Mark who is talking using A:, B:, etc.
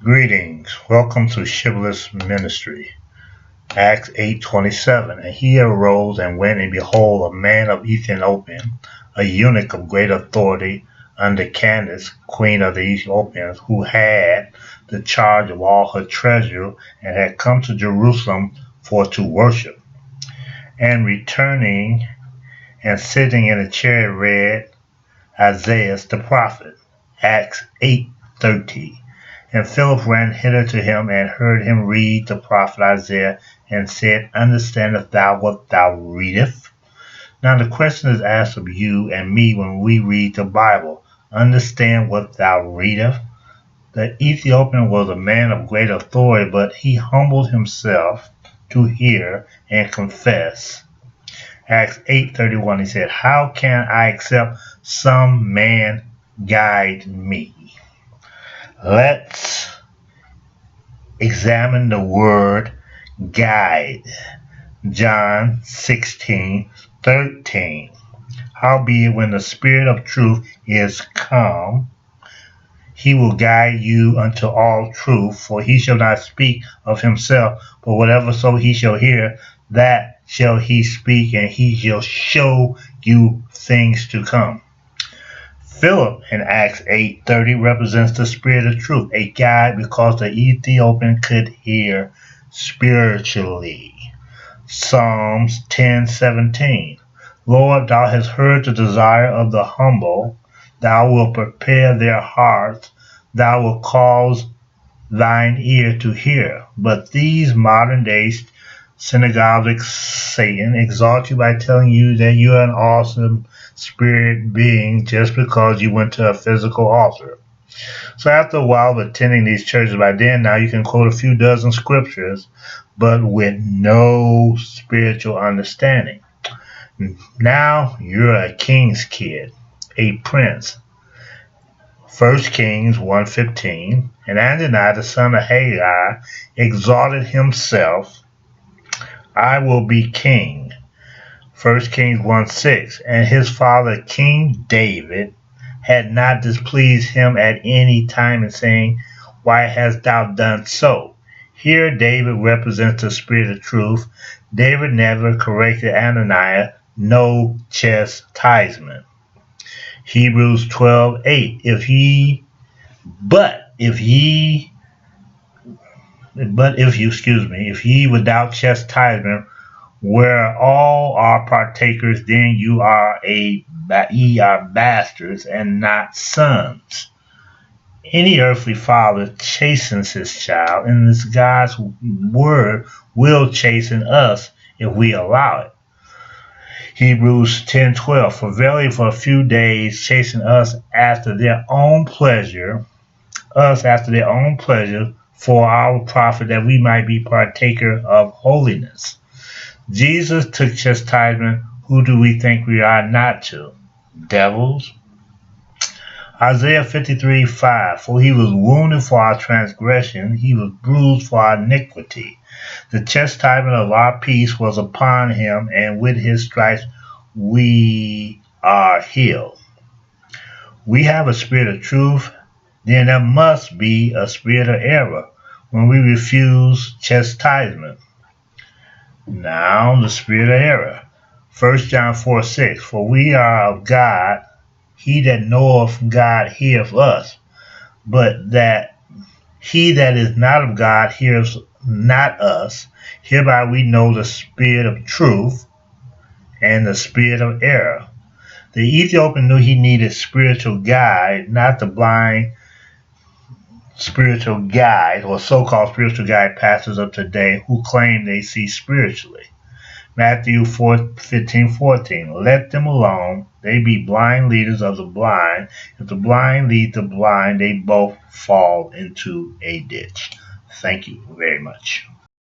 A: Greetings. Welcome to Shibboleth's ministry. Acts 8:27. And he arose and went, and behold, a man of Ethiopia, a eunuch of great authority under Candace, queen of the Ethiopians, who had the charge of all her treasure, and had come to Jerusalem for to worship. And returning and sitting in a chair read Isaiah the prophet. Acts 8:30. And Philip ran hither to him, and heard him read the prophet Isaiah, and said, Understandest thou what thou readest? Now the question is asked of you and me when we read the Bible. Understand what thou readest? The Ethiopian was a man of great authority, but he humbled himself to hear and confess. Acts 8:31, he said, How can I accept some man guide me? Let's examine the word guide. John 16:13. Howbeit, when the Spirit of truth is come, he will guide you unto all truth, for he shall not speak of himself, but whatever so he shall hear, that shall he speak, and he shall show you things to come. Philip in Acts 8:30 represents the Spirit of truth, a guide because the Ethiopian could hear spiritually. Psalms 10:17. Lord, thou hast heard the desire of the humble. Thou wilt prepare their hearts. Thou wilt cause thine ear to hear. But these modern days synagogues Satan exalt you by telling you that you are an awesome spirit being just because you went to a physical altar. So after a while of attending these churches, by then now you can quote a few dozen scriptures, but with no spiritual understanding. Now you're a king's kid, a prince. 1 Kings 1:15. And Adonai, the son of Haggai, exalted himself, I will be king. 1 Kings 1:6. And his father King David had not displeased him at any time in saying, Why hast thou done so? Here David represents the Spirit of truth. David never corrected Ananias, no chastisement. Hebrews 12:8. If you without chastisement where all are partakers, then ye are bastards and not sons. Any earthly father chastens his child, and this God's word will chasten us if we allow it. Hebrews 10:12. For verily for a few days chasten us after their own pleasure, for our profit, that we might be partaker of holiness. Jesus took chastisement. Who do we think we are not to? Devils? Isaiah 53:5. For he was wounded for our transgression, he was bruised for our iniquity. The chastisement of our peace was upon him, and with his stripes we are healed. We have a spirit of truth, then there must be a spirit of error when we refuse chastisement. Now the spirit of error. 1 John 4:6. For we are of God, he that knoweth God heareth us, but that he that is not of God heareth not us. Hereby we know the spirit of truth and the spirit of error. The Ethiopian knew he needed spiritual guide, not the blind spiritual guide or so-called spiritual guide pastors of today who claim they see spiritually. Matthew 15:14. Let them alone. They be blind leaders of the blind. If the blind lead the blind, they both fall into a ditch. Thank you very much.